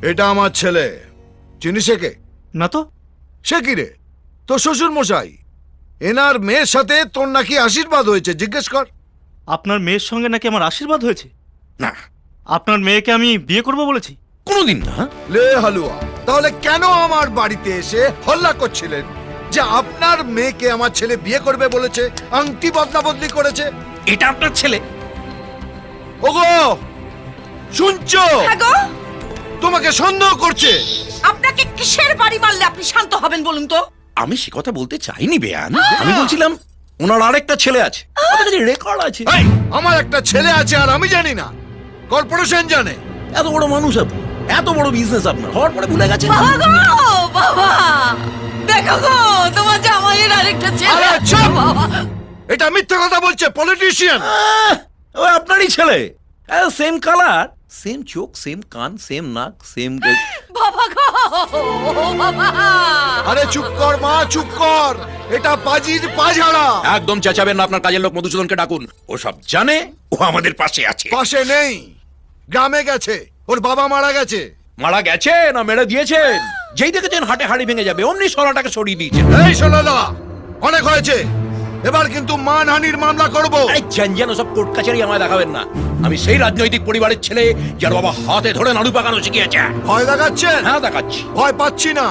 এটা আমার ছেলে, চিনিস একে? না তো। সে কি রে? তোর শ্বশুর মশাই। এনার মেয়ের সাথে তোর নাকি আশীর্বাদ হয়েছে, জিজ্ঞেস কর। আপনার মেয়ের সঙ্গে নাকি আমার আশীর্বাদ হয়েছে? না, আপনার মেয়েকে আমি বিয়ে করব বলেছি? কোনোদিন না। লে হালুয়া, তাহলে কেন আমার বাড়িতে এসে হল্লা করছিলেন যে আপনার মেয়েকে আমার ছেলে বিয়ে করবে বলেছে, আংটি বদলা বদলি করেছে? এটা আপনার ছেলে? ওগো, শুনছো? হ্যাঁ গো, তোমাকে সন্দেহ করছে। আপনাকে কিসের বাড়ি মারলে আপনি শান্ত হবেন বলুন তো? আমি সে কথা বলতে চাইনি বেয়ান। আমি বলছিলাম ওনার আরেকটা ছেলে আছে, রেকর্ড আছে। এই, আমার একটা ছেলে আছে আর আমি জানি না? কর্পোরেশন জানে। এত বড় মানুষ আপনি, এত বড় বিজনেস আপনার, হওয়ার পরে ভুলে গেছেন। বাবা গো, বাবা দেখো গো, তোমার জামাইয়ের আরেকটা ছেলে আরে আছে, চুপ! বাবা। এটা মিথ্যা কথা বলছে, পলিটিশিয়ান। ও আপনারই ছেলে, সেম কালার, সেম চোখ, সেম কান, সেম নাক, সেম। বাবা গো, বাবা। আরে চুপ কর মা, চুপ কর। এটা পাজির পাঝাড়া। একদম চেঁচাবেন না, আপনার কাজের লোক মধুসূদনকে ডাকুন। ও সব জানে, ও আমাদের পাশে আছে। পাশে নেই, গ্রামে গেছে। ওর বাবা মারা গেছে। মারা গেছে না মেরে দিয়েছেন? যেই দেখেছেন হাটে হাড়ি ভেঙে যাবে, অমনি সরাটাকে সরিয়ে দিয়েছেন। এই শোনালা, অনেক হয়েছে। এবার কিন্তু মানহানির মামলা করব। এই জানজান ওসব কোর্ট কাছারি আমায় দেখাবেন না। আমি সেই রাজনৈতিক পরিবারের ছেলে যার বাবা হাতে ধরে নাড়ু পাকানো শিখিয়েছে। ভয় দেখাচ্ছেন? হ্যাঁ দেখাচ্ছি। ভয় পাচ্ছি না।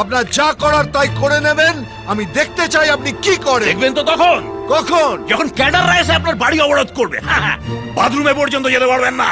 আপনার যা করার তাই করে নেবেন। আমি দেখতে চাই আপনি কি করেন। দেখবেন তো তখন, কখন? যখন ক্যাডাররা এসে আপনার বাড়ি অবরোধ করবে। বাথরুমে পর্যন্ত যেতে পারবেন না।